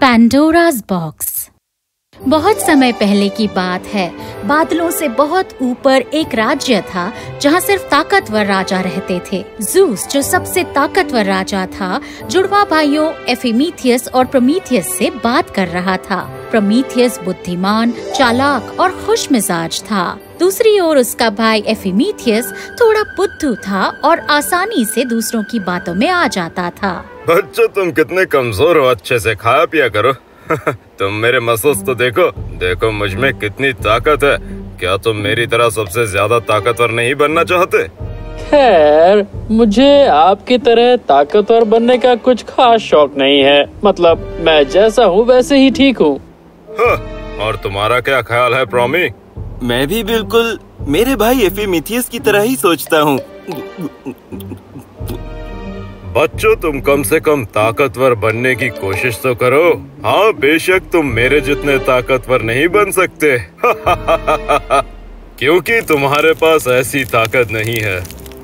पैंडोरा's box. बहुत समय पहले की बात है। बादलों से बहुत ऊपर एक राज्य था जहाँ सिर्फ ताकतवर राजा रहते थे। ज़ूस जो सबसे ताकतवर राजा था, जुड़वा भाइयों एफिमीथियस और प्रोमीथियस से बात कर रहा था। प्रोमीथियस बुद्धिमान, चालाक और खुशमिजाज था। दूसरी ओर उसका भाई एफिमीथियस थोड़ा बुद्धू था और आसानी से दूसरों की बातों में आ जाता था। बच्चों, तुम कितने कमजोर हो, अच्छे से खाया पिया करो। तुम मेरे मसल्स तो देखो मुझ में कितनी ताकत है। क्या तुम मेरी तरह सबसे ज्यादा ताकतवर नहीं बनना चाहते? खैर, मुझे आपकी तरह ताकतवर बनने का कुछ खास शौक नहीं है। मतलब मैं जैसा हूँ वैसे ही ठीक हूँ। और तुम्हारा क्या ख्याल है प्रोमी? मैं भी बिल्कुल मेरे भाई एफिमीथियस की तरह ही सोचता हूँ। बच्चों, तुम कम से कम ताकतवर बनने की कोशिश तो करो। हाँ, बेशक तुम मेरे जितने ताकतवर नहीं बन सकते क्योंकि तुम्हारे पास ऐसी ताकत नहीं है।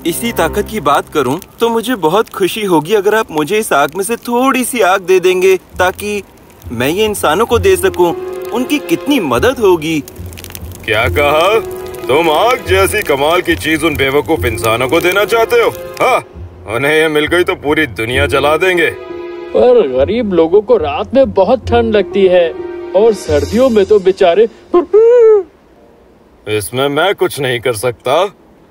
इसी ताकत की बात करूं तो मुझे बहुत खुशी होगी अगर आप मुझे इस आग में से थोड़ी सी आग दे देंगे ताकि मैं ये इंसानों को दे सकूं। उनकी कितनी मदद होगी। क्या कहा? तुम आग जैसी कमाल की चीज उन बेवकूफ इंसानों को देना चाहते हो? हाँ, उन्हें ये मिल गई तो पूरी दुनिया जला देंगे। पर गरीब लोगों को रात में बहुत ठंड लगती है और सर्दियों में तो बेचारे। इसमें मैं कुछ नहीं कर सकता।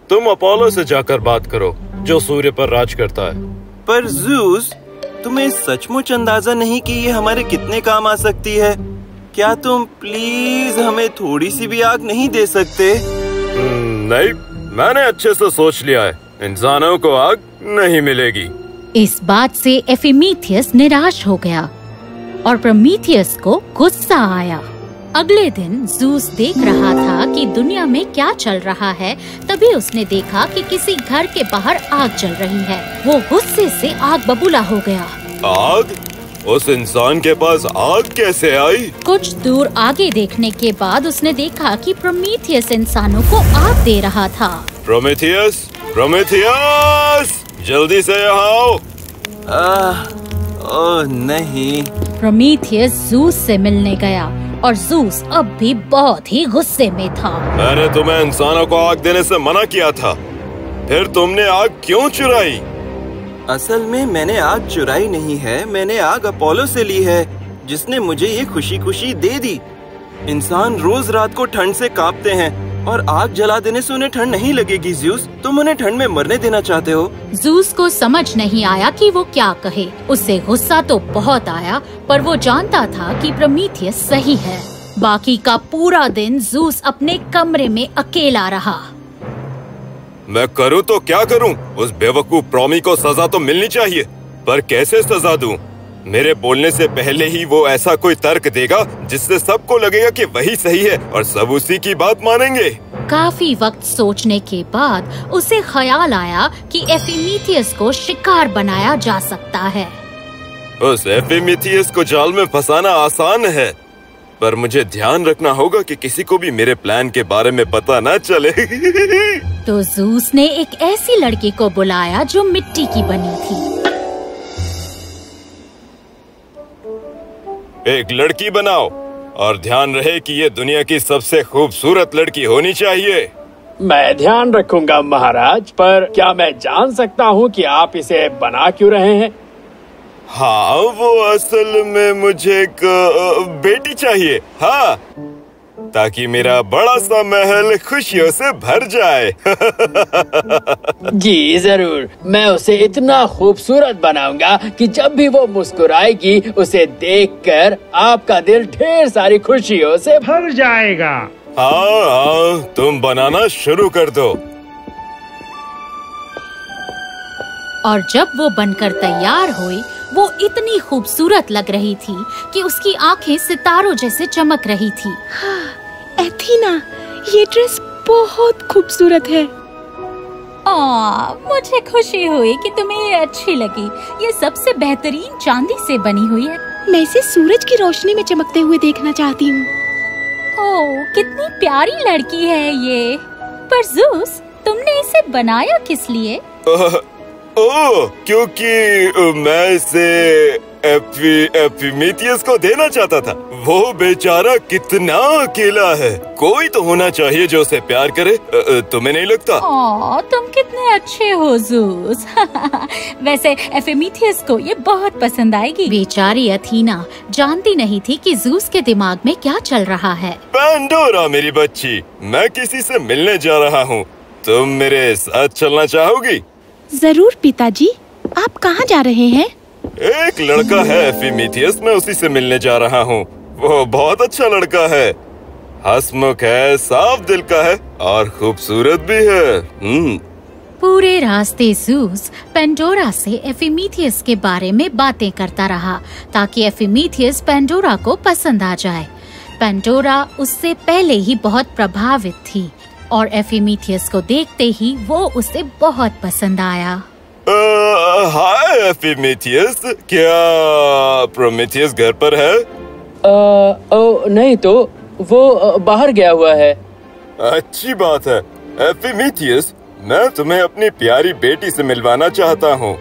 तुम अपोलो से जाकर बात करो जो सूर्य पर राज करता है। पर ज़ूस, तुम्हें सचमुच अंदाजा नहीं कि ये हमारे कितने काम आ सकती है। क्या तुम प्लीज हमें थोड़ी सी भी आग नहीं दे सकते? नहीं, मैंने अच्छे से सोच लिया है। इंसानों को आग नहीं मिलेगी। इस बात से एफिमीथियस निराश हो गया और प्रोमीथियस को गुस्सा आया। अगले दिन ज़ूस देख रहा था कि दुनिया में क्या चल रहा है। तभी उसने देखा कि किसी घर के बाहर आग जल रही है। वो गुस्से से आग बबूला हो गया। आग? उस इंसान के पास आग कैसे आई? कुछ दूर आगे देखने के बाद उसने देखा कि प्रोमीथियस इंसानों को आग दे रहा था। प्रोमीथियस, प्रोमीथियस, जल्दी से यहाँ आओ। ओह नहीं। प्रोमीथियस ज़ूस से मिलने गया और ज़ूस अब भी बहुत ही गुस्से में था। मैंने तुम्हें इंसानों को आग देने से मना किया था, फिर तुमने आग क्यों चुराई? असल में मैंने आग चुराई नहीं है, मैंने आग अपोलो से ली है जिसने मुझे ये खुशी खुशी दे दी। इंसान रोज रात को ठंड से कांपते हैं और आग जला देने से उन्हें ठंड नहीं लगेगी। ज़ूस, तुम उन्हें ठंड में मरने देना चाहते हो? ज़ूस को समझ नहीं आया कि वो क्या कहे। उसे गुस्सा तो बहुत आया पर वो जानता था कि प्रोमीथियस सही है। बाकी का पूरा दिन ज़ूस अपने कमरे में अकेला रहा। मैं करूँ तो क्या करूँ? उस बेवकूफ प्रोमी को सजा तो मिलनी चाहिए, पर कैसे सजा दूँ? मेरे बोलने से पहले ही वो ऐसा कोई तर्क देगा जिससे सबको लगेगा कि वही सही है और सब उसी की बात मानेंगे। काफी वक्त सोचने के बाद उसे ख्याल आया कि एफिमीथियस को शिकार बनाया जा सकता है। उस एफिमीथियस को जाल में फंसाना आसान है, पर मुझे ध्यान रखना होगा कि किसी को भी मेरे प्लान के बारे में पता न चले। तो ज़ूस ने एक ऐसी लड़की को बुलाया जो मिट्टी की बनी थी। एक लड़की बनाओ और ध्यान रहे कि ये दुनिया की सबसे खूबसूरत लड़की होनी चाहिए। मैं ध्यान रखूंगा महाराज, पर क्या मैं जान सकता हूँ कि आप इसे बना क्यों रहे हैं? हाँ, वो असल में मुझे एक बेटी चाहिए। हाँ, ताकि मेरा बड़ा सा महल खुशियों से भर जाए। जी जरूर, मैं उसे इतना खूबसूरत बनाऊंगा कि जब भी वो मुस्कुराएगी उसे देखकर आपका दिल ढेर सारी खुशियों से भर जाएगा। हाँ, तुम बनाना शुरू कर दो। और जब वो बनकर तैयार हुई, वो इतनी खूबसूरत लग रही थी कि उसकी आंखें सितारों जैसे चमक रही थी। हाँ, एथीना, ये ड्रेस बहुत खूबसूरत है। मुझे खुशी हुई कि तुम्हें ये अच्छी लगी। ये सबसे बेहतरीन चांदी से बनी हुई है। मैं इसे सूरज की रोशनी में चमकते हुए देखना चाहती हूँ। ओह, कितनी प्यारी लड़की है ये। पर ज़ूस, तुमने इसे बनाया किस लिए? ओह, क्योंकि मैं इसे एफिमीथियस को देना चाहता था। वो बेचारा कितना अकेला है। कोई तो होना चाहिए जो उसे प्यार करे। तुम्हें नहीं लगता? तुम कितने अच्छे हो ज़ूस। वैसे एफिमीथियस को ये बहुत पसंद आएगी। बेचारी अथीना जानती नहीं थी कि ज़ूस के दिमाग में क्या चल रहा है। पैंडोरा मेरी बच्ची, मैं किसी से मिलने जा रहा हूँ। तुम मेरे साथ चलना चाहोगी? जरूर पिताजी। आप कहाँ जा रहे हैं? एक लड़का है एफिमीथियस, मैं उसी से मिलने जा रहा हूँ। वो बहुत अच्छा लड़का है, हंसमुख है, साफ दिल का है और खूबसूरत भी है। पूरे रास्ते ज़ूस पेंडोरा से एफिमीथियस के बारे में बातें करता रहा ताकि एफिमीथियस पेंडोरा को पसंद आ जाए। पेंडोरा उससे पहले ही बहुत प्रभावित थी और एफिमीथियस को देखते ही वो उसे बहुत पसंद आया। हाय एफिमीथियस, क्या प्रोमेथियस घर पर है? नहीं तो वो बाहर गया हुआ है। अच्छी बात है। एफिमीथियस, मैं तुम्हें अपनी प्यारी बेटी से मिलवाना चाहता हूँ।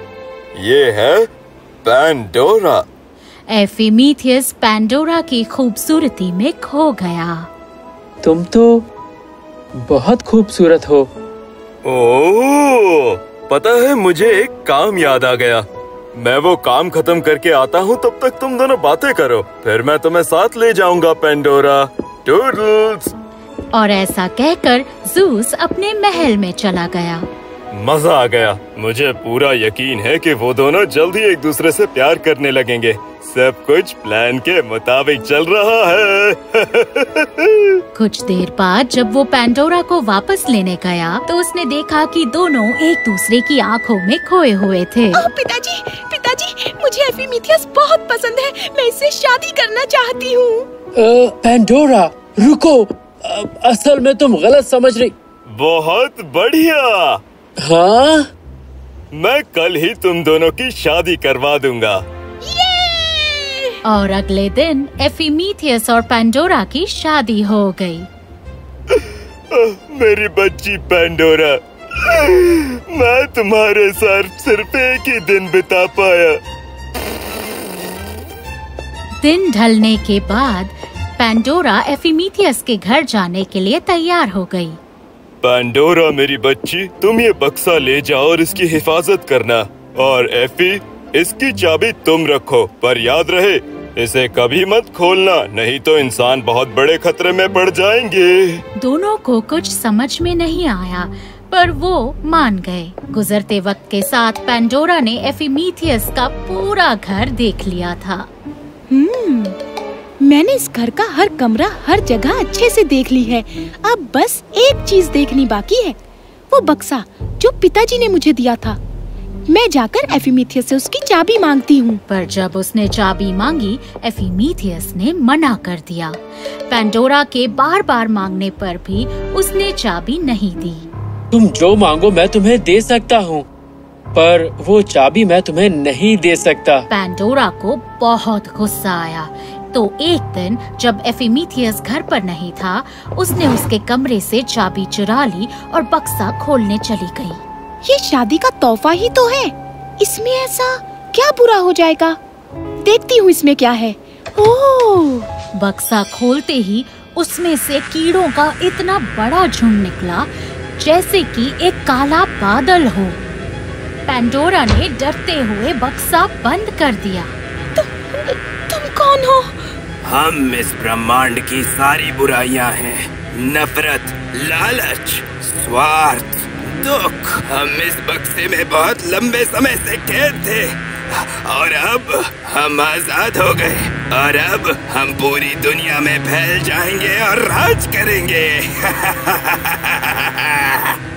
ये है पैंडोरा। एफिमीथियस पैंडोरा की खूबसूरती में खो गया। तुम तो बहुत खूबसूरत हो। ओह, पता है मुझे एक काम याद आ गया। मैं वो काम खत्म करके आता हूँ, तब तक तुम दोनों बातें करो, फिर मैं तुम्हें साथ ले जाऊंगा पैंडोरा। टूडल्स। और ऐसा कहकर ज़ूस अपने महल में चला गया। मजा आ गया। मुझे पूरा यकीन है कि वो दोनों जल्द ही एक दूसरे से प्यार करने लगेंगे। सब कुछ प्लान के मुताबिक चल रहा है। कुछ देर बाद जब वो पैंडोरा को वापस लेने गया तो उसने देखा कि दोनों एक दूसरे की आंखों में खोए हुए थे। पिताजी, पिताजी, मुझे एफिमीथियस बहुत पसंद है। मैं इससे शादी करना चाहती हूँ। पैंडोरा, रुको। असल में तुम गलत समझ रही। बहुत बढ़िया। हाँ? मैं कल ही तुम दोनों की शादी करवा दूंगा। और अगले दिन एफिमीथियस और पैंडोरा की शादी हो गई। मेरी बच्ची पैंडोरा, मैं तुम्हारे साथ सिर्फ एक ही दिन बिता पाया। दिन ढलने के बाद पैंडोरा एफिमीथियस के घर जाने के लिए तैयार हो गई। पैंडोरा मेरी बच्ची, तुम ये बक्सा ले जाओ और इसकी हिफाजत करना। और एफी, इसकी चाबी तुम रखो, पर याद रहे इसे कभी मत खोलना, नहीं तो इंसान बहुत बड़े खतरे में पड़ जाएंगे। दोनों को कुछ समझ में नहीं आया, पर वो मान गए। गुजरते वक्त के साथ पैंडोरा ने एफिमीथियस का पूरा घर देख लिया था। मैंने इस घर का हर कमरा, हर जगह अच्छे से देख ली है। अब बस एक चीज देखनी बाकी है, वो बक्सा जो पिताजी ने मुझे दिया था। मैं जाकर एफिमीथियस से उसकी चाबी मांगती हूँ। पर जब उसने चाबी मांगी, एफिमीथियस ने मना कर दिया। पैंडोरा के बार बार मांगने पर भी उसने चाबी नहीं दी। तुम जो मांगो मैं तुम्हें दे सकता हूँ, पर वो चाबी मैं तुम्हें नहीं दे सकता। पैंडोरा को बहुत गुस्सा आया, तो एक दिन जब एफिमीथियस घर पर नहीं था, उसने उसके कमरे से चाबी चुरा ली और बक्सा खोलने चली गई। ये शादी का तोहफा ही तो है, इसमें ऐसा क्या बुरा हो जाएगा? देखती हूँ इसमें क्या है। ओह! बक्सा खोलते ही उसमें से कीड़ों का इतना बड़ा झुंड निकला जैसे कि एक काला बादल हो। पैंडोरा ने डरते हुए बक्सा बंद कर दिया। तुम कौन हो? हम इस ब्रह्मांड की सारी बुराइयां हैं। नफरत, लालच, स्वार्थ, दुख। हम इस बक्से में बहुत लंबे समय से कैद थे और अब हम आजाद हो गए और अब हम पूरी दुनिया में फैल जाएंगे और राज करेंगे।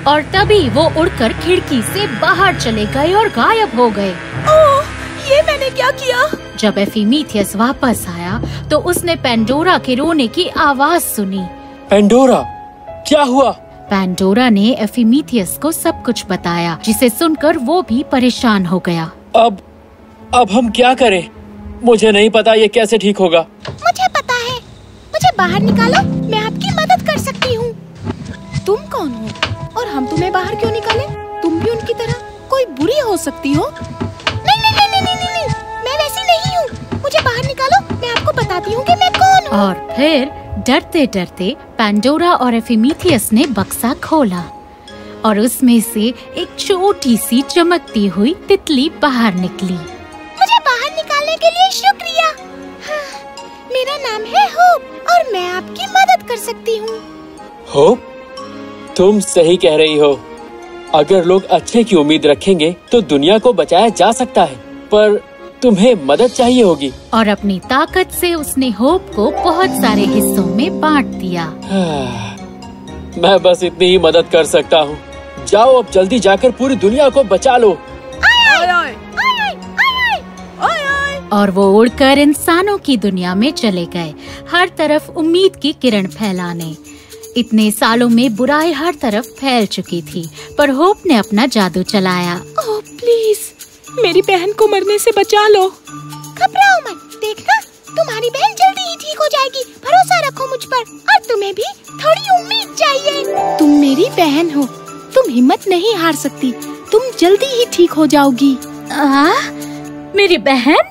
और तभी वो उड़कर खिड़की से बाहर चले गए और गायब हो गए। ओह, ये मैंने क्या किया? जब एफिमीथियस वापस आया तो उसने पैंडोरा के रोने की आवाज सुनी। पैंडोरा, क्या हुआ? पैंडोरा ने एफिमीथियस को सब कुछ बताया, जिसे सुनकर वो भी परेशान हो गया। अब हम क्या करें? मुझे नहीं पता ये कैसे ठीक होगा। मुझे पता है, मुझे बाहर निकालो, मैं आपकी मदद कर सकती हूँ। तुम कौन हो और हम तुम्हें बाहर क्यों निकालें? तुम भी उनकी तरह कोई बुरी हो सकती हो। नहीं, मैं वैसी नहीं और फिर डरते डरते पैंडोरा और एफिमीथियस ने बक्सा खोला और उसमें से एक छोटी सी चमकती हुई तितली बाहर निकली। मुझे बाहर निकालने के लिए शुक्रिया। हाँ, मेरा नाम है होप और मैं आपकी मदद कर सकती हूँ। होप, तुम सही कह रही हो। अगर लोग अच्छे की उम्मीद रखेंगे तो दुनिया को बचाया जा सकता है, पर तुम्हें मदद चाहिए होगी। और अपनी ताकत से उसने होप को बहुत सारे हिस्सों में बांट दिया। मैं बस इतनी ही मदद कर सकता हूँ। जाओ अब जल्दी जाकर पूरी दुनिया को बचा लो। और वो उड़कर इंसानों की दुनिया में चले गए, हर तरफ उम्मीद की किरण फैलाने। इतने सालों में बुराई हर तरफ फैल चुकी थी, पर होप ने अपना जादू चलाया। ओह प्लीज, मेरी बहन को मरने से बचा लो। घबराओ मत, देखना तुम्हारी बहन जल्दी ही ठीक हो जाएगी। भरोसा रखो मुझ पर, और तुम्हें भी थोड़ी उम्मीद चाहिए। तुम मेरी बहन हो, तुम हिम्मत नहीं हार सकती। तुम जल्दी ही ठीक हो जाओगी। मेरी बहन?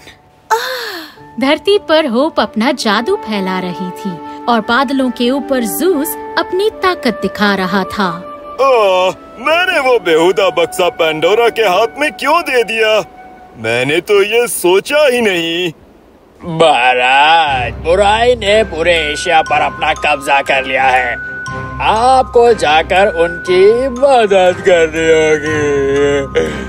धरती पर होप अपना जादू फैला रही थी और बादलों के ऊपर ज़ूस अपनी ताकत दिखा रहा था। मैंने वो बेहुदा बक्सा पैंडोरा के हाथ में क्यों दे दिया? मैंने तो ये सोचा ही नहीं। महाराज, बुराई ने पूरे एशिया पर अपना कब्जा कर लिया है। आपको जाकर उनकी मदद करनी होगी।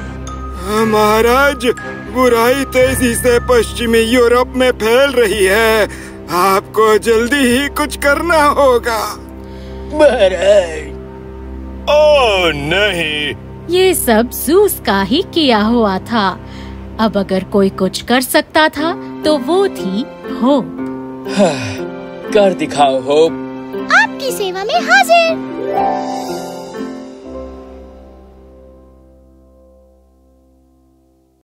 महाराज, बुराई तेजी से पश्चिमी यूरोप में फैल रही है। आपको जल्दी ही कुछ करना होगा। महाराज, ओह नहीं, ये सब ज़ूस का ही किया हुआ था। अब अगर कोई कुछ कर सकता था तो वो थी होप। कर दिखाओ होप। आपकी सेवा में हाजिर।